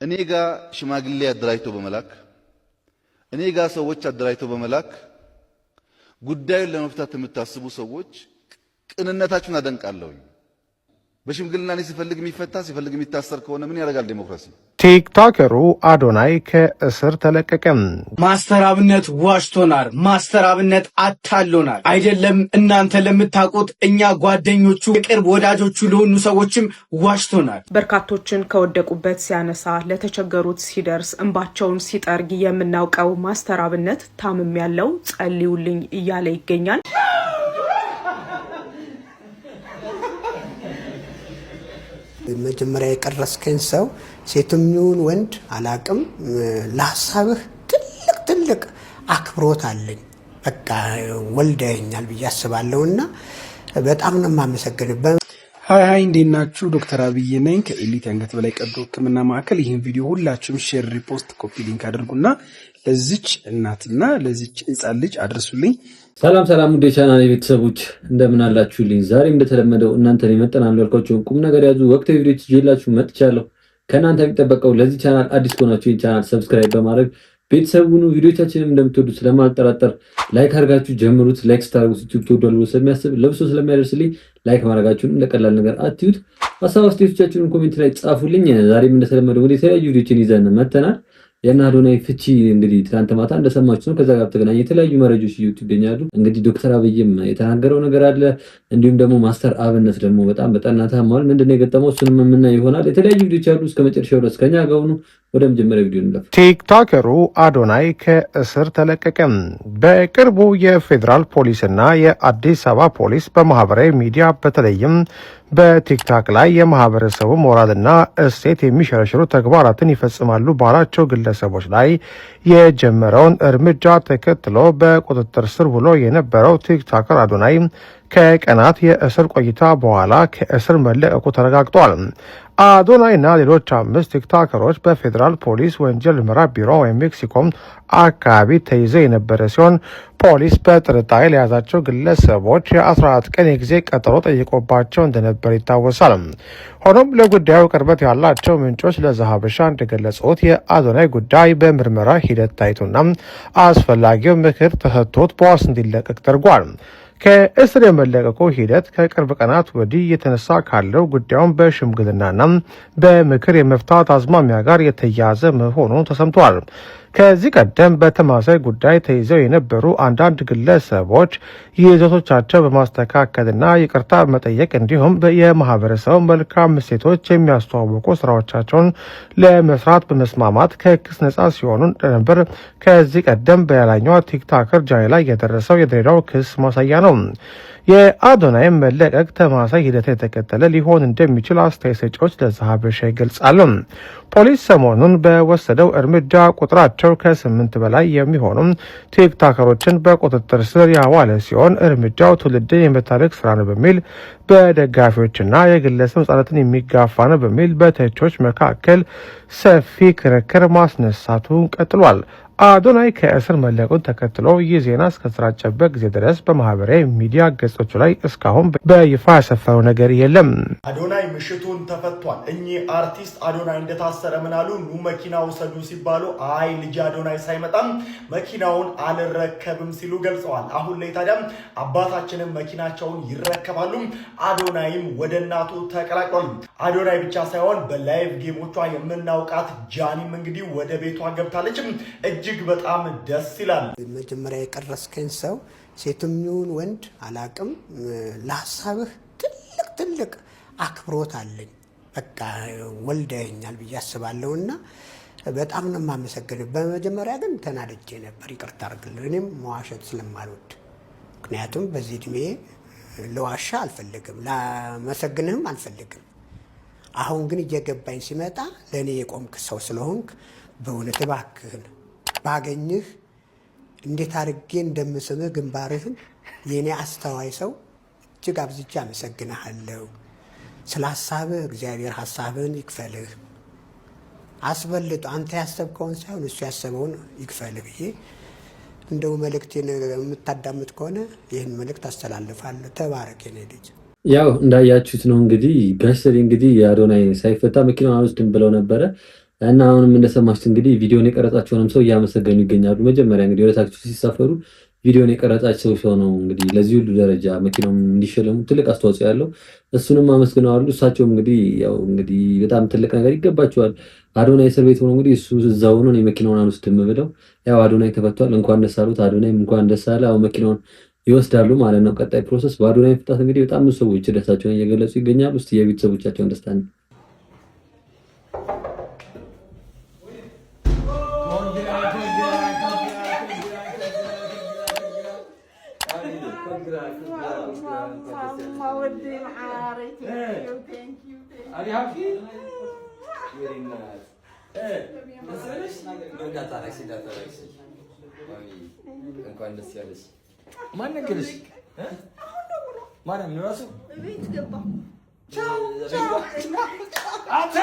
እኔ ጋር ሽማግሌ አደራጅቶ በመላክ እኔ ጋር ሰዎች አደራጅቶ በመላክ ጉዳዩን ለመፍታት የምታስቡ ሰዎች ቅንነታችሁን አደንቃለሁ። በሽምግልና ላይ ሲፈልግ የሚፈታ ሲፈልግ የሚታሰር ከሆነ ምን ያደርጋል ዲሞክራሲ? ቲክቶከሩ አዶናይ ከእስር ተለቀቀ። ማስተር አብነት ዋሽቶናል። ማስተር አብነት አታሎናል። አይደለም እናንተ ለምታውቁት እኛ ጓደኞቹ የቅርብ ወዳጆቹ ለሆኑ ሰዎችም ዋሽቶናል። በርካቶችን ከወደቁበት ሲያነሳ ለተቸገሩት ሲደርስ እንባቸውን ሲጠርግ የምናውቀው ማስተር አብነት ታምም ያለው ጸልዩልኝ እያለ ይገኛል። መጀመሪያ የቀረስከኝ ሰው ሴትም ይሁን ወንድ አላቅም፣ ለሐሳብህ ትልቅ አክብሮት አለኝ። በቃ ወልደኛል ብዬ አስባለሁና በጣም ነው የማመሰግንበት። ሃይ እንዴት ናችሁ? ዶክተር አብይ ነኝ ከኤሊት አንገት በላይ ቀዶ ሕክምና ማዕከል። ይህን ቪዲዮ ሁላችሁም ሼር፣ ሪፖስት፣ ኮፒ ሊንክ አድርጉና ለዚች እናትና ለዚች ሕፃን ልጅ አድርሱልኝ። ሰላም ውድ የቻናሌ ቤተሰቦች እንደምን አላችሁልኝ? ዛሬም እንደተለመደው እናንተን የመጠናሉ ያልኳቸውን ቁም ነገር ያዙ ወቅታዊ ቪዲዮዎች ይዤላችሁ መጥቻለሁ። ከእናንተ የሚጠበቀው ለዚህ ቻናል አዲስ ከሆናችሁ ይህን ቻናል ሰብስክራይብ በማድረግ ቤተሰቡን ቪዲዮቻችንን እንደምትወዱ ስለማልጠራጠር ላይክ አድርጋችሁ ጀምሩት። ላይክ ስታደርጉት ዩቲዩብ ተወዷል ብሎ ስለሚያስብ ለብሶ ስለሚያደርስልኝ ላይክ ማድረጋችሁን እንደቀላል ነገር አትዩት። ሀሳብ አስተያየቶቻችሁን ኮሜንት ላይ ጻፉልኝ። ዛሬም እንደተለመደው ወደ የተለያዩ ቪዲዮችን ይዘን መጥተናል። የእነ አዶናይ ፍቺ እንግዲህ ትናንት ማታ እንደሰማችሁ ነው። ከዛ ጋር ተገናኘ የተለያዩ መረጃዎች እየወጡ ይገኛሉ። እንግዲህ ዶክተር አብይም የተናገረው ነገር አለ። እንዲሁም ደግሞ ማስተር አብነት ደግሞ በጣም በጠና ታሟል። ምንድነው የገጠመው? እሱንም የምናየው ይሆናል። የተለያዩ ቪዲዮዎች አሉ። እስከ መጨረሻው ድረስ ከኛ ጋር ሁኑ። ወደ መጀመሪያው ቪዲዮ እንለፍ። ቲክቶከሩ አዶናይ ከእስር ተለቀቀ። በቅርቡ የፌዴራል ፖሊስና የአዲስ አበባ ፖሊስ በማህበራዊ ሚዲያ በተለይም በቲክቶክ ላይ የማህበረሰቡ ሞራልና እሴት የሚሸረሽሩ ተግባራትን ይፈጽማሉ ባላቸው ግለሰቦች ላይ የጀመረውን እርምጃ ተከትሎ በቁጥጥር ስር ውሎ የነበረው ቲክቶከር አዶናይ ከቀናት የእስር ቆይታ በኋላ ከእስር መለቀቁ ተረጋግጧል። አዶናይና ሌሎች 5 ቲክቶከሮች በፌዴራል ፖሊስ ወንጀል ምርመራ ቢሮ ወይም ሜክሲኮም አካባቢ ተይዘው የነበረ ሲሆን ፖሊስ በጥርጣሬ ለያዛቸው ግለሰቦች የ14 ቀን የጊዜ ቀጠሮ ጠይቆባቸው እንደነበር ይታወሳል። ሆኖም ለጉዳዩ ቅርበት ያላቸው ምንጮች ለዘሀበሻ እንደገለጹት የአዶናይ ጉዳይ በምርመራ ሂደት ታይቶና አስፈላጊው ምክር ተሰጥቶት በዋስ እንዲለቀቅ ተደርጓል። ከእስር የመለቀቁ ሂደት ከቅርብ ቀናት ወዲህ የተነሳ ካለው ጉዳዩን በሽምግልናና በምክር የመፍታት አዝማሚያ ጋር የተያያዘ መሆኑ ተሰምቷል። ከዚህ ቀደም በተመሳሳይ ጉዳይ ተይዘው የነበሩ አንዳንድ ግለሰቦች ይዘቶቻቸው በማስተካከልና ይቅርታ መጠየቅ እንዲሁም የማህበረሰቡ መልካም እሴቶች የሚያስተዋውቁ ስራዎቻቸውን ለመስራት በመስማማት ከክስ ነጻ ሲሆኑ እንደነበር ከዚህ ቀደም በሌላኛዋ ቲክቶከር ጃኒ ላይ የደረሰው የድሬዳው ክስ ማሳያ ነው። የአዶናይ መለቀቅ ተመሳሳይ ሂደት የተከተለ ሊሆን እንደሚችል አስተያየት ሰጪዎች ለዘሀበሻ ይገልጻሉ። ፖሊስ ሰሞኑን በወሰደው እርምጃ ቁጥራቸው ከ8 በላይ የሚሆኑ ቲክቶከሮችን በቁጥጥር ስር ያዋለ ሲሆን እርምጃው ትውልድን የመታደግ ስራ ነው በሚል በደጋፊዎችና የግለሰብ ነጻነትን የሚጋፋ ነው በሚል በተቾች መካከል ሰፊ ክርክር ማስነሳቱን ቀጥሏል። አዶናይ ከእስር መለቀቁን ተከትሎ ይህ ዜና እስከተሰራጨበት ጊዜ ድረስ በማህበራዊ ሚዲያ ገጾቹ ላይ እስካሁን በይፋ ያሰፈረው ነገር የለም። አዶናይ ምሽቱን ተፈቷል። እኚህ አርቲስት አዶናይ እንደታሰረ ምናሉ ኑ መኪና ውሰዱ ሲባሉ አይ ልጅ አዶናይ ሳይመጣም መኪናውን አልረከብም ሲሉ ገልጸዋል። አሁን ላይ ታዲያም አባታችንም መኪናቸውን ይረከባሉ። አዶናይም ወደ እናቱ ተቀላቅሏል። አዶናይ ብቻ ሳይሆን በላይቭ ጌሞቿ የምናውቃት ጃኒም እንግዲህ ወደ ቤቷ ገብታለች። እጅግ በጣም ደስ ይላል። መጀመሪያ የቀረስከኝ ሰው ሴትም ይሁን ወንድ አላቅም፣ ለሐሳብህ ትልቅ አክብሮት አለኝ። በቃ ወልደኛል ብዬ አስባለሁና በጣም ነው የማመሰግንህ። በመጀመሪያ ግን ተናድጄ ነበር፣ ይቅርታ አድርግልኝ። እኔም መዋሸት ስለማልወድ ምክንያቱም በዚህ እድሜ ለዋሻ አልፈልግም፣ ላመሰግንህም አልፈልግም። አሁን ግን እየገባኝ ሲመጣ ለእኔ የቆምክ ሰው ስለሆንክ በእውነት እባክህን ባገኝህ እንዴት አድርጌ እንደምስምህ ግንባርህን የኔ አስተዋይ ሰው እጅግ አብዝቼ አመሰግናለሁ። ስለ ሐሳብህ እግዚአብሔር ሐሳብህን ይክፈልህ፣ አስበልጦ አንተ ያሰብከውን ሳይሆን እሱ ያሰበውን ይክፈልህ ብዬ እንደው መልእክቴን የምታዳምጥ ከሆነ ይህን መልእክት አስተላልፋለሁ። ተባረክ የኔ ልጅ። ያው እንዳያችሁት ነው እንግዲህ ጋሽ ሰሌ እንግዲህ የአዶናይ ሳይፈታ መኪናውን አልወስድም ብለው ነበረ። እና አሁንም እንደሰማችሁት እንግዲህ ቪዲዮን የቀረጻቸውንም ሰው እያመሰገኑ ይገኛሉ። መጀመሪያ እንግዲህ ወደ ታክሲ ሲሳፈሩ ቪዲዮን የቀረጻቸው ሰው ነው እንግዲህ ለዚህ ሁሉ ደረጃ መኪናውን እንዲሸለሙ ትልቅ አስተዋጽኦ ያለው እሱንም አመስግነዋል። እሳቸውም እንግዲህ ያው እንግዲህ በጣም ትልቅ ነገር ይገባቸዋል። አዶናይ እስር ቤት ሆኖ እንግዲህ እሱ እዛው ሆኖ የመኪናውን አልወስድም ብለው ያው አዶናይ ተፈቷል። እንኳን ደስ አሉት። አዶናይም እንኳን ደስ አለ። አሁን መኪናውን ይወስዳሉ ማለት ነው። ቀጣይ ፕሮሰስ በአዶናይ ፍታት እንግዲህ በጣም ብዙ ሰዎች ደስታቸውን እየገለጹ ይገኛሉ። እስቲ የቤተሰቦቻቸውን ደስታ ነው እንኳን ደስ ያለሽ። ማን ነገርሽ? ማርያም ነው ራሱ ቤት ገባ። ቻው ቻው። አተ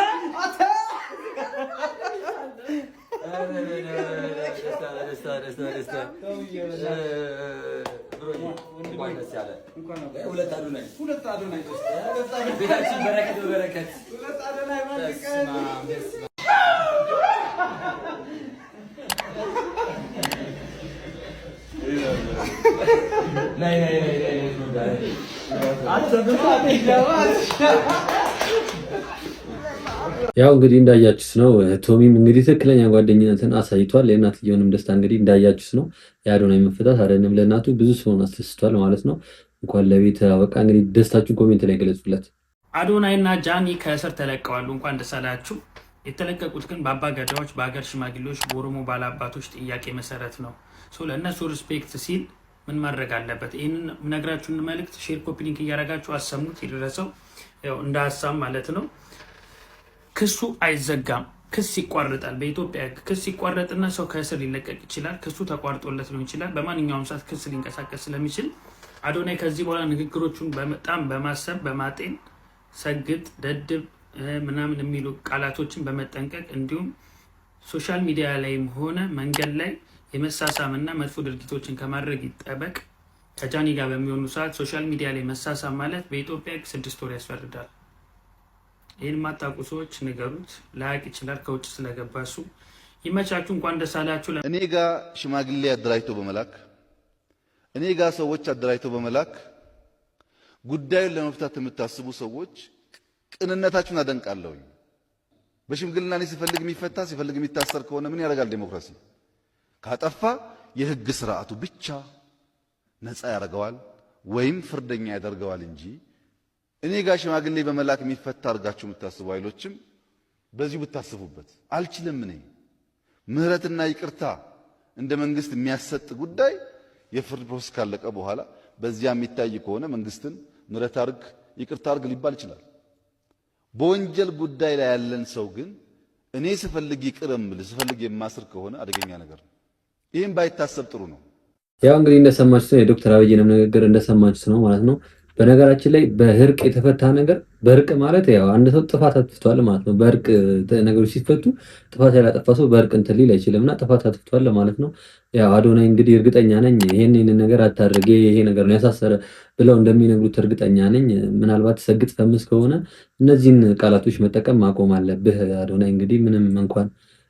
ደስታ ሁለት አዶናይ ቤታችን በረከት ያው እንግዲህ እንዳያችሁት ነው። ቶሚም እንግዲህ ትክክለኛ ጓደኝነትን አሳይቷል። የእናትየውንም ደስታ እንግዲህ እንዳያችሁት ነው። የአዶናይ መፈታት አይደለም ለእናቱ ብዙ ሰውን አስደስቷል ማለት ነው። እንኳን ለቤት አበቃ። እንግዲህ ደስታችሁን ኮሜንት ላይ ገለጹለት። አዶናይና ጃኒ ከእስር ተለቀዋል። እንኳን ደስ አላችሁ። የተለቀቁት ግን በአባ ገዳዎች፣ በሀገር ሽማግሌዎች፣ በኦሮሞ ባላባቶች ጥያቄ መሰረት ነው። ለእነሱ ሪስፔክት ሲል ምን ማድረግ አለበት? ይህንን ነግራችሁን መልእክት ሼር፣ ኮፒ ሊንክ እያደረጋችሁ አሰሙት። የደረሰው ያው እንደ ሀሳብ ማለት ነው። ክሱ አይዘጋም፣ ክስ ይቋረጣል። በኢትዮጵያ ክስ ይቋረጥና ሰው ከእስር ሊለቀቅ ይችላል። ክሱ ተቋርጦለት ሊሆን ይችላል። በማንኛውም ሰዓት ክስ ሊንቀሳቀስ ስለሚችል አዶናይ ከዚህ በኋላ ንግግሮቹን በጣም በማሰብ በማጤን ሰግጥ፣ ደድብ ምናምን የሚሉ ቃላቶችን በመጠንቀቅ እንዲሁም ሶሻል ሚዲያ ላይም ሆነ መንገድ ላይ የመሳሳምና መጥፎ ድርጊቶችን ከማድረግ ይጠበቅ። ከጃኒ ጋር በሚሆኑ ሰዓት ሶሻል ሚዲያ ላይ መሳሳም ማለት በኢትዮጵያ 6 ወር ያስፈርዳል። ይህን ማታውቁ ሰዎች ንገሩት፣ ላያቅ ይችላል ከውጭ ስለገባ እሱ። ይመቻችሁ፣ እንኳን ደስ አላችሁ። እኔ ጋር ሽማግሌ አደራጅቶ በመላክ እኔ ጋር ሰዎች አደራጅቶ በመላክ ጉዳዩን ለመፍታት የምታስቡ ሰዎች ቅንነታችሁን አደንቃለሁኝ። በሽምግልና እኔ ሲፈልግ የሚፈታ ሲፈልግ የሚታሰር ከሆነ ምን ያደርጋል ዴሞክራሲ? ካጠፋ የህግ ስርዓቱ ብቻ ነፃ ያደርገዋል ወይም ፍርደኛ ያደርገዋል እንጂ እኔ ጋር ሽማግሌ በመላክ የሚፈታ አድርጋችሁ የምታስቡ ኃይሎችም በዚሁ ብታስቡበት። አልችልም። እኔ ምህረትና ይቅርታ እንደ መንግስት የሚያሰጥ ጉዳይ የፍርድ ፕሮሰስ ካለቀ በኋላ በዚያ የሚታይ ከሆነ መንግስትን ምህረት አድርግ ይቅርታ አድርግ ሊባል ይችላል። በወንጀል ጉዳይ ላይ ያለን ሰው ግን እኔ ስፈልግ ይቅር እምል ስፈልግ የማስር ከሆነ አደገኛ ነገር ነው። ይህም ባይታሰብ ጥሩ ነው። ያው እንግዲህ እንደሰማችሁት ነው የዶክተር አብይንም ንግግር እንደሰማችሁት ነው ማለት ነው። በነገራችን ላይ በእርቅ የተፈታ ነገር በእርቅ ማለት ያው አንድ ሰው ጥፋት አጥፍቷል ማለት ነው። በእርቅ ነገሮች ሲፈቱ ጥፋት ያላጠፋ ሰው በእርቅ እንትን ሊል አይችልምና ጥፋት አጥፍቷል ማለት ነው። ያው አዶናይ እንግዲህ እርግጠኛ ነኝ ይሄን ነገር አታድርግ ይሄ ነገር ነው ያሳሰረ ብለው እንደሚነግሩት እርግጠኛ ነኝ። ምናልባት ሰግጥ ፈምስ ከሆነ እነዚህን ቃላቶች መጠቀም ማቆም አለብህ አዶናይ። እንግዲህ ምንም እንኳን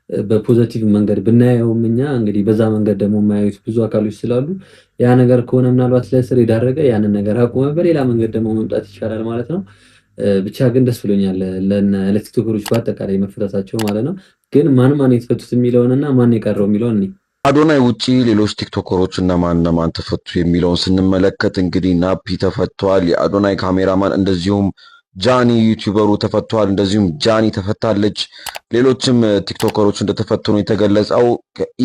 በፖዚቲቭ መንገድ ብናየውም እኛ እንግዲህ በዛ መንገድ ደግሞ የማያዩት ብዙ አካሎች ስላሉ ያ ነገር ከሆነ ምናልባት ለእስር የዳረገ ያንን ነገር አቆመ፣ በሌላ መንገድ ደግሞ መምጣት ይቻላል ማለት ነው። ብቻ ግን ደስ ብሎኛል ለቲክቶከሮች በአጠቃላይ መፈታታቸው ማለት ነው። ግን ማን የተፈቱት የሚለውንና ማን የቀረው የሚለውን አዶናይ ውጪ ሌሎች ቲክቶከሮች እነማን ተፈቱ የሚለውን ስንመለከት እንግዲህ ናፒ ተፈቷል፣ የአዶናይ ካሜራማን እንደዚሁም ጃኒ ዩቲዩበሩ ተፈቷል፣ እንደዚሁም ጃኒ ተፈታለች። ሌሎችም ቲክቶከሮች እንደተፈቱ ነው የተገለጸው።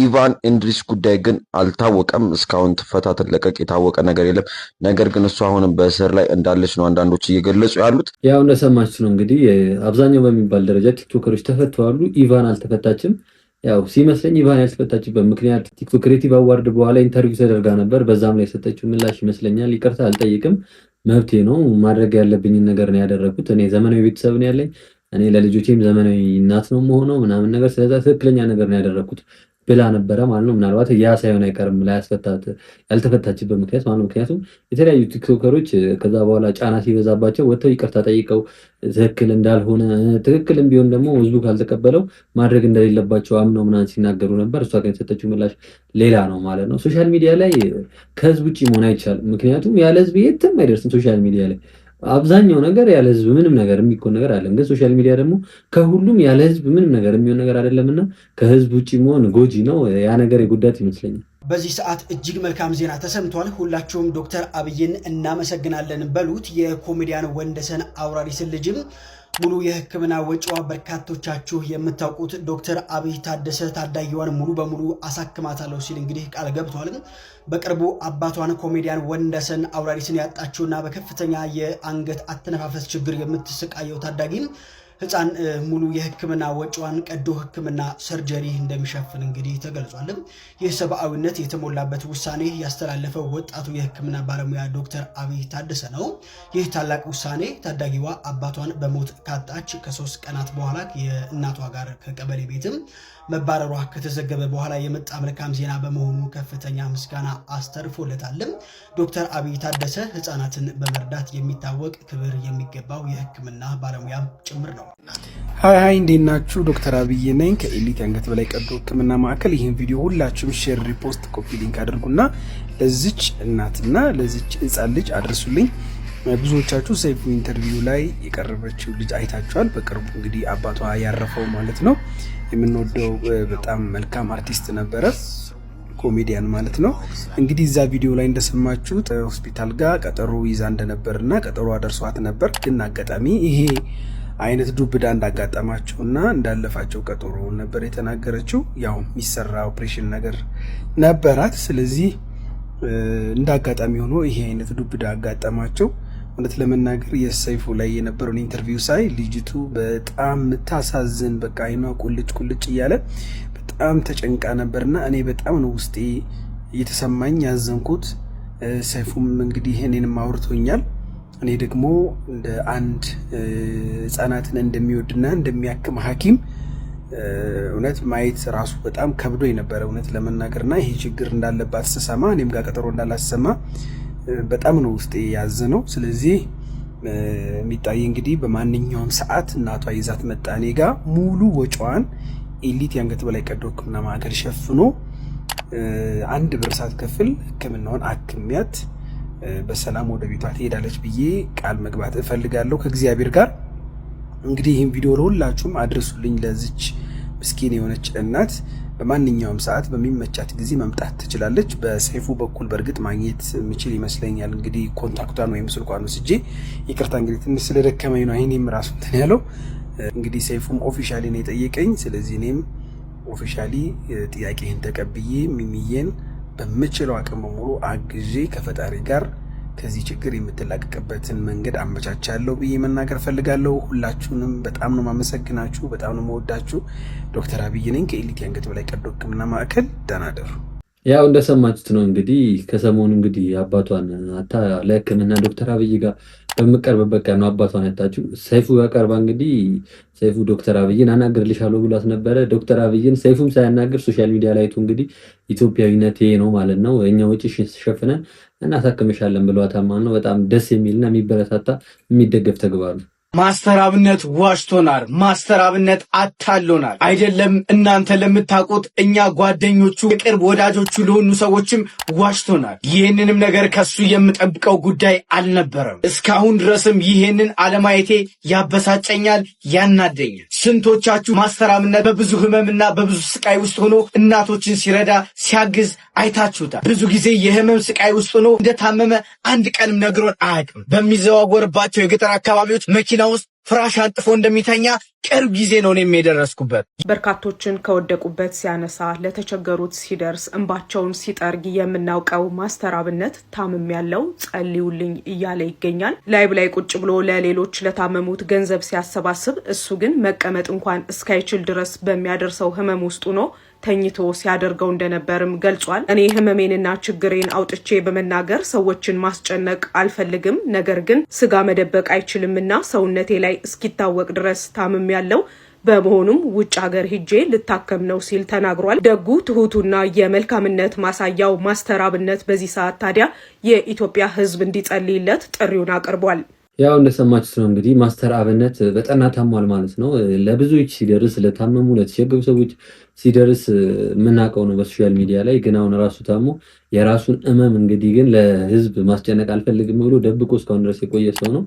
ኢቫን ኢንድሪስ ጉዳይ ግን አልታወቀም። እስካሁን ትፈታ ትለቀቅ የታወቀ ነገር የለም። ነገር ግን እሱ አሁንም በእስር ላይ እንዳለች ነው አንዳንዶች እየገለጹ ያሉት። ያው እንደሰማችሁ ነው እንግዲህ አብዛኛው በሚባል ደረጃ ቲክቶከሮች ተፈተዋሉ። ኢቫን አልተፈታችም። ያው ሲመስለኝ ኢቫን ያልተፈታችበት ምክንያት ቲክቶክ ክሬቲቭ አዋርድ በኋላ ኢንተርቪው ተደርጋ ነበር። በዛም ላይ የሰጠችው ምላሽ ይመስለኛል ይቅርታ አልጠይቅም መብቴ ነው ማድረግ ያለብኝን ነገር ነው ያደረኩት። እኔ ዘመናዊ ቤተሰብ ነው ያለኝ፣ እኔ ለልጆቼም ዘመናዊ እናት ነው መሆነው ምናምን ነገር፣ ስለዛ ትክክለኛ ነገር ነው ያደረኩት ብላ ነበረ ማለት ነው። ምናልባት ያ ሳይሆን አይቀርም ያልተፈታችበት ምክንያት ማለት ነው። ምክንያቱም የተለያዩ ቲክቶከሮች ከዛ በኋላ ጫና ሲበዛባቸው ወጥተው ይቅርታ ጠይቀው ትክክል እንዳልሆነ ትክክልም ቢሆን ደግሞ ህዝቡ ካልተቀበለው ማድረግ እንደሌለባቸው አምነው ምናምን ሲናገሩ ነበር። እሷ ግን የሰጠችው ምላሽ ሌላ ነው ማለት ነው። ሶሻል ሚዲያ ላይ ከህዝብ ውጭ መሆን አይቻልም። ምክንያቱም ያለ ህዝብ የትም አይደርስም። ሶሻል ሚዲያ ላይ አብዛኛው ነገር ያለ ህዝብ ምንም ነገር የሚኮን ነገር አይደለም። ግን ሶሻል ሚዲያ ደግሞ ከሁሉም ያለ ህዝብ ምንም ነገር የሚሆን ነገር አይደለምና ከህዝብ ውጪ መሆን ጎጂ ነው። ያ ነገር የጉዳት ይመስለኛል። በዚህ ሰዓት እጅግ መልካም ዜና ተሰምቷል። ሁላችሁም ዶክተር አብይን እናመሰግናለን በሉት። የኮሜዲያን ወንደሰን አውራሪስን ልጅም ሙሉ የሕክምና ወጪዋ በርካቶቻችሁ የምታውቁት ዶክተር አብይ ታደሰ ታዳጊዋን ሙሉ በሙሉ አሳክማታለሁ ሲል እንግዲህ ቃል ገብቷል። በቅርቡ አባቷን ኮሜዲያን ወንደሰን አውራሪስን ያጣችውና በከፍተኛ የአንገት አተነፋፈስ ችግር የምትሰቃየው ታዳጊ ህፃን ሙሉ የህክምና ወጪዋን ቀዶ ህክምና ሰርጀሪ እንደሚሸፍን እንግዲህ ተገልጿል። ይህ ሰብአዊነት የተሞላበት ውሳኔ ያስተላለፈው ወጣቱ የህክምና ባለሙያ ዶክተር አብይ ታደሰ ነው። ይህ ታላቅ ውሳኔ ታዳጊዋ አባቷን በሞት ካጣች ከ3 ቀናት በኋላ የእናቷ ጋር ከቀበሌ ቤትም መባረሯ ከተዘገበ በኋላ የመጣ መልካም ዜና በመሆኑ ከፍተኛ ምስጋና አስተርፎለታል። ዶክተር አብይ ታደሰ ህፃናትን በመርዳት የሚታወቅ ክብር የሚገባው የህክምና ባለሙያ ጭምር ነው። ሃይ እንዴት ናችሁ? ዶክተር አብይ ነኝ ከኤሊት አንገት በላይ ቀዶ ህክምና ማዕከል። ይህን ቪዲዮ ሁላችሁም ሼር፣ ሪፖስት፣ ኮፒ ሊንክ አድርጉና ለዚች እናትና ለዚች ህፃን ልጅ አድርሱልኝ። ብዙዎቻችሁ ሰይፉ ኢንተርቪው ላይ የቀረበችው ልጅ አይታችኋል። በቅርቡ እንግዲህ አባቷ ያረፈው ማለት ነው። የምንወደው በጣም መልካም አርቲስት ነበረ፣ ኮሜዲያን ማለት ነው። እንግዲህ እዛ ቪዲዮ ላይ እንደሰማችሁት ሆስፒታል ጋር ቀጠሮ ይዛ እንደነበርና ቀጠሮ አደርሷት ነበር። ግን አጋጣሚ ይሄ አይነት ዱብዳ እንዳጋጠማቸውና እንዳለፋቸው ቀጠሮ ነበር የተናገረችው። ያው የሚሰራ ኦፕሬሽን ነገር ነበራት። ስለዚህ እንዳጋጣሚ ሆኖ ይሄ አይነት ዱብዳ አጋጠማቸው። እውነት ለመናገር የሰይፉ ላይ የነበረውን ኢንተርቪው ሳይ ልጅቱ በጣም የምታሳዝን በቃ አይኗ ቁልጭ ቁልጭ እያለ በጣም ተጨንቃ ነበርና እኔ በጣም ነው ውስጤ እየተሰማኝ ያዘንኩት። ሰይፉም እንግዲህ እኔንም አውርቶኛል። እኔ ደግሞ እንደ አንድ ህፃናትን እንደሚወድና እንደሚያክም ሐኪም እውነት ማየት ራሱ በጣም ከብዶ የነበረ እውነት ለመናገርና ይሄ ችግር እንዳለባት ስሰማ እኔም ጋር ቀጠሮ እንዳላሰማ በጣም ነው ውስጤ ያዘነው። ስለዚህ የሚታይ እንግዲህ በማንኛውም ሰዓት እናቷ ይዛት መጣ እኔ ጋር ሙሉ ወጪዋን ኤሊት የአንገት በላይ ቀዶ ህክምና ማዕከል ሸፍኖ 1 ብር ሳትከፍል ህክምናውን አክሚያት በሰላም ወደ ቤቷ ትሄዳለች ብዬ ቃል መግባት እፈልጋለሁ ከእግዚአብሔር ጋር። እንግዲህ ይህን ቪዲዮ ለሁላችሁም አድርሱልኝ። ለዚች ምስኪን የሆነች እናት በማንኛውም ሰዓት በሚመቻት ጊዜ መምጣት ትችላለች። በሰይፉ በኩል በእርግጥ ማግኘት የምችል ይመስለኛል። እንግዲህ ኮንታክቷን ወይም ስልኳን ወስጄ ይቅርታ እንግዲህ ትንሽ ስለደከመኝ ነው ይሄንም ራሱ እንትን ያለው። እንግዲህ ሰይፉም ኦፊሻሊ ነው የጠየቀኝ። ስለዚህ እኔም ኦፊሻሊ ጥያቄህን ተቀብዬ ሚሚዬን በምችለው አቅም በሙሉ አግዤ ከፈጣሪ ጋር ከዚህ ችግር የምትላቀቅበትን መንገድ አመቻቻለሁ ብዬ መናገር ፈልጋለሁ። ሁላችሁንም በጣም ነው ማመሰግናችሁ፣ በጣም ነው መወዳችሁ። ዶክተር አብይ ነኝ ከኤሊት የአንገት በላይ ቀዶ ህክምና ማዕከል። ደህና ደሩ። ያው እንደሰማችሁት ነው እንግዲህ ከሰሞኑ እንግዲህ አባቷን አታ ለህክምና ዶክተር አብይ ጋር በምቀርብበት ቀን ነው አባቷን ያጣችው። ሰይፉ ጋር ቀርባ እንግዲህ ሰይፉ ዶክተር አብይን አናግርልሻለሁ ብሏት ነበረ። ዶክተር አብይን ሰይፉም ሳያናግር ሶሻል ሚዲያ ላይ አይቶ እንግዲህ ኢትዮጵያዊነት ይሄ ነው ማለት ነው፣ እኛ ወጪ ሸፍነን እናሳክምሻለን ብሏታማ ነው። በጣም ደስ የሚልና የሚበረታታ የሚደገፍ ተግባር ነው። ማስተር አብነት ዋሽቶናል። ማስተር አብነት አታሎናል። አይደለም እናንተ ለምታውቁት እኛ ጓደኞቹ የቅርብ ወዳጆቹ ለሆኑ ሰዎችም ዋሽቶናል። ይህንንም ነገር ከሱ የምጠብቀው ጉዳይ አልነበረም። እስካሁን ድረስም ይህንን አለማየቴ ያበሳጨኛል፣ ያናደኛል። ስንቶቻችሁ ማስተር አብነት በብዙ ህመምና በብዙ ስቃይ ውስጥ ሆኖ እናቶችን ሲረዳ ሲያግዝ አይታችሁታል። ብዙ ጊዜ የህመም ስቃይ ውስጥ ሆኖ እንደታመመ አንድ ቀንም ነግሮን አያውቅም። በሚዘዋወርባቸው የገጠር አካባቢዎች መኪና ውስጥ ፍራሽ አንጥፎ እንደሚተኛ ቅርብ ጊዜ ነው እኔም የደረስኩበት። በርካቶችን ከወደቁበት ሲያነሳ ለተቸገሩት ሲደርስ እንባቸውን ሲጠርግ የምናውቀው ማስተር አብነት ታምም ያለው ጸልዩልኝ እያለ ይገኛል። ላይብ ላይ ቁጭ ብሎ ለሌሎች ለታመሙት ገንዘብ ሲያሰባስብ እሱ ግን መቀመጥ እንኳን እስካይችል ድረስ በሚያደርሰው ህመም ውስጡ ነው ተኝቶ ሲያደርገው እንደነበርም ገልጿል። እኔ ህመሜንና ችግሬን አውጥቼ በመናገር ሰዎችን ማስጨነቅ አልፈልግም፣ ነገር ግን ስጋ መደበቅ አይችልምና ሰውነቴ ላይ እስኪታወቅ ድረስ ታምም ያለው በመሆኑም ውጭ ሀገር ሂጄ ልታከም ነው ሲል ተናግሯል። ደጉ ትሁቱና የመልካምነት ማሳያው ማስተር አብነት በዚህ ሰዓት ታዲያ የኢትዮጵያ ሕዝብ እንዲጸልይለት ጥሪውን አቅርቧል። ያው እንደሰማችሁት ነው እንግዲህ ማስተር አብነት በጠና ታሟል ማለት ነው። ለብዙዎች ሲደርስ ለታመሙ ለተቸገሩ ሰዎች ሲደርስ የምናውቀው ነው በሶሻል ሚዲያ ላይ። ግን አሁን ራሱ ታሞ የራሱን እመም እንግዲህ ግን ለህዝብ ማስጨነቅ አልፈልግም ብሎ ደብቆ እስካሁን ድረስ የቆየ ሰው ነው።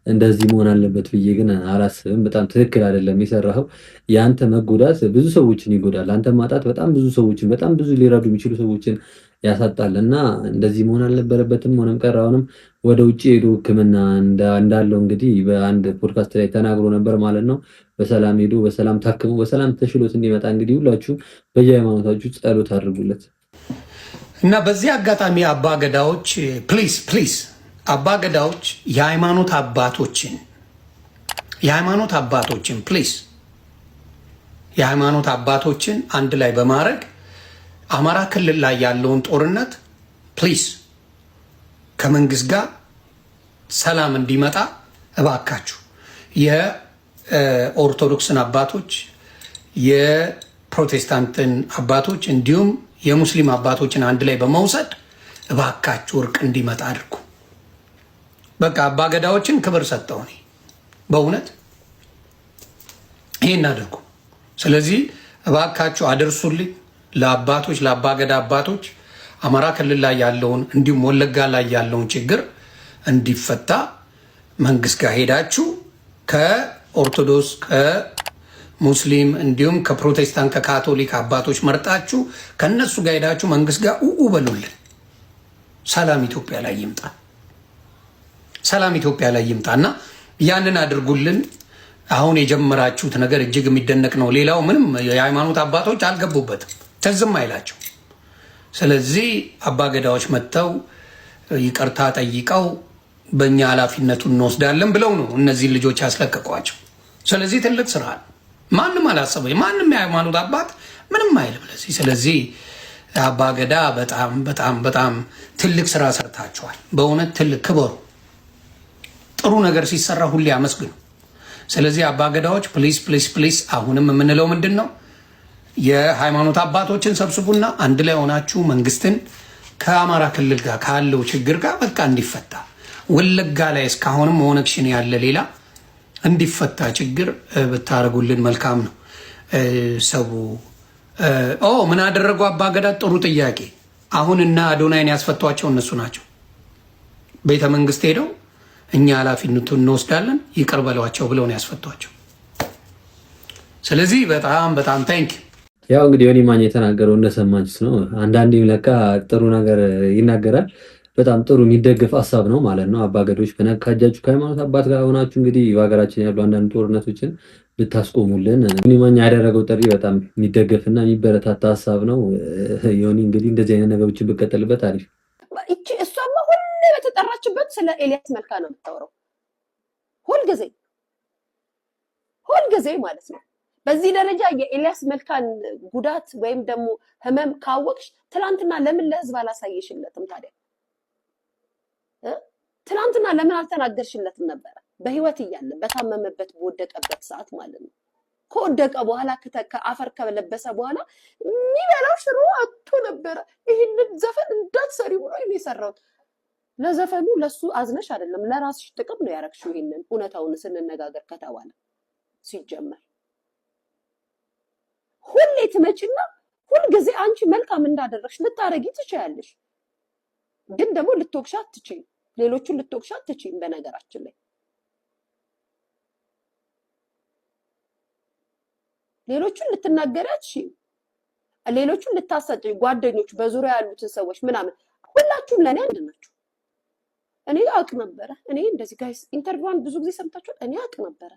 እንደዚህ መሆን አለበት ብዬ ግን አላስብም። በጣም ትክክል አይደለም የሰራኸው። የአንተ መጎዳት ብዙ ሰዎችን ይጎዳል። አንተ ማጣት በጣም ብዙ ሰዎችን በጣም ብዙ ሊረዱ የሚችሉ ሰዎችን ያሳጣል እና እንደዚህ መሆን አልነበረበትም። ሆነም ቀረ አሁንም ወደ ውጭ ሄዶ ሕክምና እንዳለው እንግዲህ በአንድ ፖድካስት ላይ ተናግሮ ነበር ማለት ነው። በሰላም ሄዶ በሰላም ታክሞ በሰላም ተሽሎት እንዲመጣ እንግዲህ ሁላችሁ በየሃይማኖታችሁ ጸሎት አድርጉለት እና በዚህ አጋጣሚ አባገዳዎች ፕሊዝ አባገዳዎች የሃይማኖት አባቶችን ፕሊዝ የሃይማኖት አባቶችን አንድ ላይ በማድረግ አማራ ክልል ላይ ያለውን ጦርነት ፕሊዝ ከመንግስት ጋር ሰላም እንዲመጣ እባካችሁ የኦርቶዶክስን አባቶች የፕሮቴስታንትን አባቶች እንዲሁም የሙስሊም አባቶችን አንድ ላይ በመውሰድ እባካችሁ እርቅ እንዲመጣ አድርጉ። በቃ አባገዳዎችን ክብር ሰጠው እኔ በእውነት ይሄን አድርጉ። ስለዚህ እባካችሁ አድርሱልኝ ለአባቶች ለአባገዳ አባቶች አማራ ክልል ላይ ያለውን እንዲሁም ወለጋ ላይ ያለውን ችግር እንዲፈታ መንግስት ጋር ሄዳችሁ ከኦርቶዶክስ ከሙስሊም እንዲሁም ከፕሮቴስታንት ከካቶሊክ አባቶች መርጣችሁ ከነሱ ጋር ሄዳችሁ መንግስት ጋር በሉልን። ሰላም ኢትዮጵያ ላይ ይምጣ፣ ሰላም ኢትዮጵያ ላይ ይምጣና ያንን አድርጉልን። አሁን የጀመራችሁት ነገር እጅግ የሚደነቅ ነው። ሌላው ምንም የሃይማኖት አባቶች አልገቡበትም፣ ትዝም አይላቸው። ስለዚህ አባገዳዎች መጥተው ይቅርታ ጠይቀው በእኛ ኃላፊነቱን እንወስዳለን ብለው ነው እነዚህን ልጆች ያስለቀቋቸው። ስለዚህ ትልቅ ስራ ማንም አላሰበ፣ ማንም የሃይማኖት አባት ምንም አይልም ለዚህ። ስለዚህ አባገዳ በጣም በጣም በጣም ትልቅ ስራ ሰርታችኋል። በእውነት ትልቅ ክበሩ። ጥሩ ነገር ሲሰራ ሁሌ አመስግኑ። ስለዚህ አባገዳዎች ፕሊስ አሁንም የምንለው ምንድን ነው? የሃይማኖት አባቶችን ሰብስቡና አንድ ላይ ሆናችሁ መንግስትን ከአማራ ክልል ጋር ካለው ችግር ጋር በቃ እንዲፈታ፣ ወለጋ ላይ እስካሁንም ኦነግ ሸኔ ያለ ሌላ እንዲፈታ ችግር ብታደርጉልን መልካም ነው። ሰው ምን አደረጉ አባገዳ? ጥሩ ጥያቄ። አሁን እና አዶናይን ያስፈቷቸው እነሱ ናቸው። ቤተ መንግስት ሄደው እኛ ኃላፊነቱን እንወስዳለን ይቅር በሏቸው ብለው ነው ያስፈቷቸው። ስለዚህ በጣም በጣም ታንክ ያው እንግዲህ ዮኒ ማኛ የተናገረው እንደሰማችሁት ነው። አንዳንዴም ለካ ጥሩ ነገር ይናገራል። በጣም ጥሩ የሚደገፍ ሀሳብ ነው ማለት ነው። አባገዶች በነካጃችሁ ከሃይማኖት አባት ጋር ሆናችሁ እንግዲህ በሀገራችን ያሉ አንዳንድ ጦርነቶችን ልታስቆሙልን ዮኒ ማኛ ያደረገው ጥሪ በጣም የሚደገፍና የሚበረታታ ሀሳብ ነው። ዮኒ እንግዲህ እንደዚህ አይነት ነገሮችን ብቀጥልበት አሪፍ። እሷማ ሁሌ በተጠራችበት ስለ ኤልያስ መልካ ነው የምታወራው፣ ሁልጊዜ ማለት ነው። በዚህ ደረጃ የኤልያስ መልካን ጉዳት ወይም ደግሞ ህመም ካወቅሽ ትላንትና ለምን ለህዝብ አላሳየሽለትም? ታዲያ ትላንትና ለምን አልተናገርሽለትም ነበረ? በህይወት እያለ በታመመበት በወደቀበት ሰዓት ማለት ነው። ከወደቀ በኋላ ከአፈር ከለበሰ በኋላ የሚበላው ሽሮ አጥቶ ነበረ። ይህንን ዘፈን እንዳትሰሪ ብሎ ነው የሰራው። ለዘፈኑ ለሱ አዝነሽ አይደለም፣ ለራስሽ ጥቅም ነው ያረክሽው። ይሄንን እውነታውን ስንነጋገር ከተባለ ሲጀመር ሁሌ ትመጪና ሁልጊዜ አንቺ መልካም እንዳደረግሽ ልታረጊ ትችያለሽ፣ ግን ደግሞ ልትወቅሻ አትችይም። ሌሎቹን ልትወቅሻ አትችይም። በነገራችን ላይ ሌሎቹን ልትናገሪ አትችይም። ሌሎቹን ልታሰጪ፣ ጓደኞች፣ በዙሪያ ያሉትን ሰዎች ምናምን ሁላችሁም ለኔ አንድ ናችሁ። እኔ አውቅ ነበረ። እኔ እንደዚህ ጋይስ ኢንተርቪዋን ብዙ ጊዜ ሰምታችኋል። እኔ አውቅ ነበረ።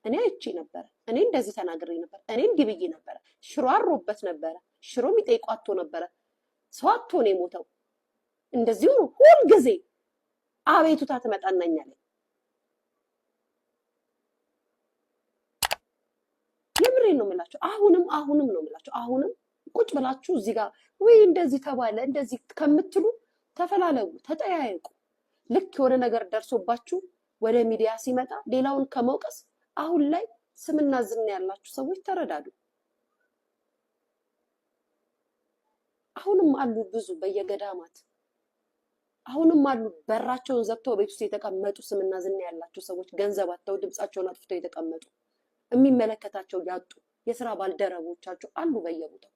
እኔ አይቼ ነበር። እኔ እንደዚህ ተናግሬ ነበር። እኔ እንዲህ ብዬ ነበር። ሽሮ አሮበት ነበረ። ሽሮ የሚጠይቁ አጥቶ ነበረ። ሰው አጥቶ ነው የሞተው። እንደዚሁ ነው። ሁልጊዜ አቤቱታ ትመጣናኛለች። የምሬን ነው የምላቸው። አሁንም ነው የምላቸው። አሁንም ቁጭ ብላችሁ እዚህ ጋር ወይ እንደዚህ ተባለ እንደዚህ ከምትሉ ተፈላለጉ፣ ተጠያየቁ። ልክ የሆነ ነገር ደርሶባችሁ ወደ ሚዲያ ሲመጣ ሌላውን ከመውቀስ አሁን ላይ ስምና ዝና ያላችሁ ሰዎች ተረዳዱ። አሁንም አሉ ብዙ በየገዳማት አሁንም አሉ በራቸውን ዘግተው ቤት ውስጥ የተቀመጡ ስምና ዝና ያላቸው ሰዎች ገንዘብ አጥተው ድምጻቸውን አጥፍተው የተቀመጡ የሚመለከታቸው ያጡ የሥራ ባልደረቦቻቸው አሉ በየቦታው።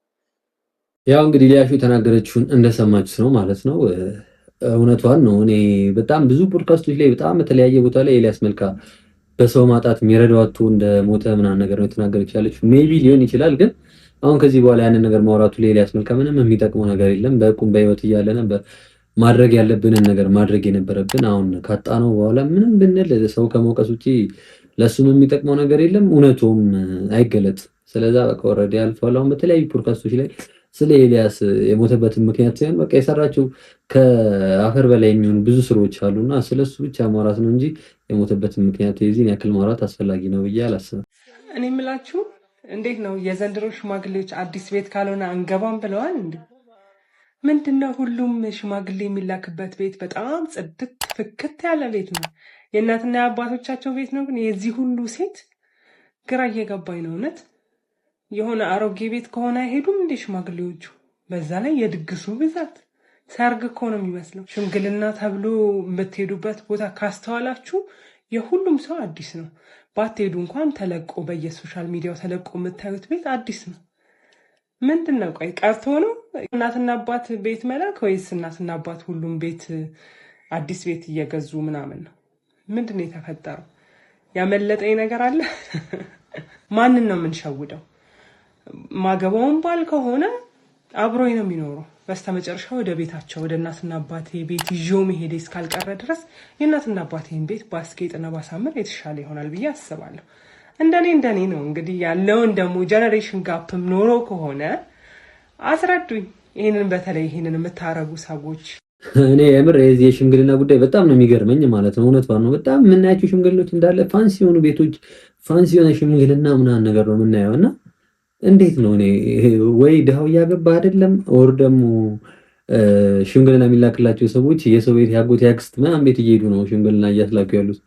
ያው እንግዲህ ሊያሹ የተናገረችውን እንደሰማችሁት ነው ማለት ነው። እውነቷን ነው። እኔ በጣም ብዙ ፖድካስቶች ላይ በጣም በተለያየ ቦታ ላይ ኤልያስ መልካ በሰው ማጣት የሚረዳዋቱ እንደ ሞተ ምናምን ነገር ነው የተናገረች ያለችው። ሜቢ ሊሆን ይችላል፣ ግን አሁን ከዚህ በኋላ ያንን ነገር ማውራቱ ለኤልያስ መልካ ምንም የሚጠቅመው ነገር የለም። በቁም በህይወት እያለ ነበር ማድረግ ያለብንን ነገር ማድረግ የነበረብን። አሁን ካጣነው በኋላ ምንም ብንል ሰው ከመውቀስ ውጪ ለሱም የሚጠቅመው ነገር የለም፣ እውነቱም አይገለጥ። ስለዛ በቃ ኦልሬዲ አልፏል። አሁን በተለያዩ ፖድካስቶች ላይ ስለ ኤልያስ የሞተበትን ምክንያት ሳይሆን በቃ የሰራቸው ከአፈር በላይ የሚሆኑ ብዙ ስራዎች አሉና ስለሱ ብቻ ማውራት ነው እንጂ የሞተበትን ምክንያት የዚህን ያክል ማውራት አስፈላጊ ነው ብዬ አላስብም። እኔ የምላችሁ እንዴት ነው የዘንድሮ ሽማግሌዎች አዲስ ቤት ካልሆነ አንገባም ብለዋል እንዴ? ምንድነው ሁሉም ሽማግሌ የሚላክበት ቤት በጣም ጽድት ፍክት ያለ ቤት ነው። የእናትና የአባቶቻቸው ቤት ነው። ግን የዚህ ሁሉ ሴት ግራ እየገባኝ ነው እውነት። የሆነ አሮጌ ቤት ከሆነ አይሄዱም እንዴ ሽማግሌዎቹ? በዛ ላይ የድግሱ ብዛት ሰርግ እኮ ነው የሚመስለው። ሽምግልና ተብሎ የምትሄዱበት ቦታ ካስተዋላችሁ የሁሉም ሰው አዲስ ነው። ባትሄዱ እንኳን ተለቆ በየሶሻል ሚዲያው ተለቆ የምታዩት ቤት አዲስ ነው። ምንድን ነው ቆይ ቀርቶ ነው እናትና አባት ቤት መላክ ወይስ እናትና አባት ሁሉም ቤት አዲስ ቤት እየገዙ ምናምን ነው? ምንድን ነው የተፈጠረው? ያመለጠኝ ነገር አለ? ማንን ነው የምንሸውደው? ማገባውን ባል ከሆነ አብሮኝ ነው የሚኖረው። በስተመጨረሻ ወደ ቤታቸው ወደ እናትና አባቴ ቤት ይዤው መሄድ እስካልቀረ ድረስ የእናትና አባቴን ቤት ባስጌጥና ባሳምር የተሻለ ይሆናል ብዬ አስባለሁ። እንደኔ ነው እንግዲህ ያለውን ደግሞ ጀነሬሽን ጋፕም ኖሮ ከሆነ አስረዱኝ። በተለይ ይሄንን የምታረጉ ሰዎች እኔ የምር የዚህ የሽምግልና ጉዳይ በጣም ነው የሚገርመኝ ማለት ነው። እውነት ነው። በጣም የምናያቸው ሽምግልናዎች እንዳለ ፋንሲ የሆኑ ቤቶች ፋንሲ የሆነ ሽምግልና ምናምን ነገር ነው የምናየው እና እንዴት ነው እኔ ወይ ድሃው እያገባ አይደለም ወር ደግሞ ሽምግልና የሚላክላቸው ሰዎች የሰው ቤት ያጎት ያክስት ምናምን ቤት እየሄዱ ነው ሽምግልና እያስላኩ ያሉት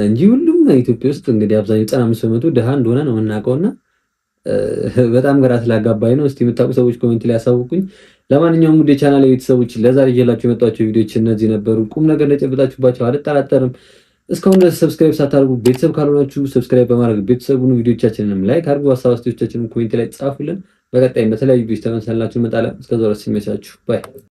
እንጂ ሁሉም ኢትዮጵያ ውስጥ እንግዲህ አብዛኛው 95% ድሃ እንደሆነ ነው የምናውቀውና በጣም ግራ ስላጋባኝ ነው። እስቲ የምታውቁ ሰዎች ኮሜንት ላይ ያሳውቁኝ። ለማንኛውም ውድ የቻናሌ ቤተሰቦች ለዛሬ ይዤላችሁ የመጣችሁ ቪዲዮዎች እነዚህ ነበሩ። ቁም ነገር እንደጨበጣችሁባቸው አልጠራጠርም። እስካሁን ድረስ ሰብስክራይብ ሳታደርጉ ቤተሰብ ካልሆናችሁ ሰብስክራይብ በማድረግ ቤተሰቡን ቪዲዮቻችንንም ላይክ አድርጉ። ሀሳብ አስተያየቶቻችንን ኮሜንት ላይ ጻፉልን። በቀጣይ በተለያዩ ቪዲዮዎች ተመልሰንላችሁ እንመጣለን። እስከዛው ድረስ ይመቻችሁ። ባይ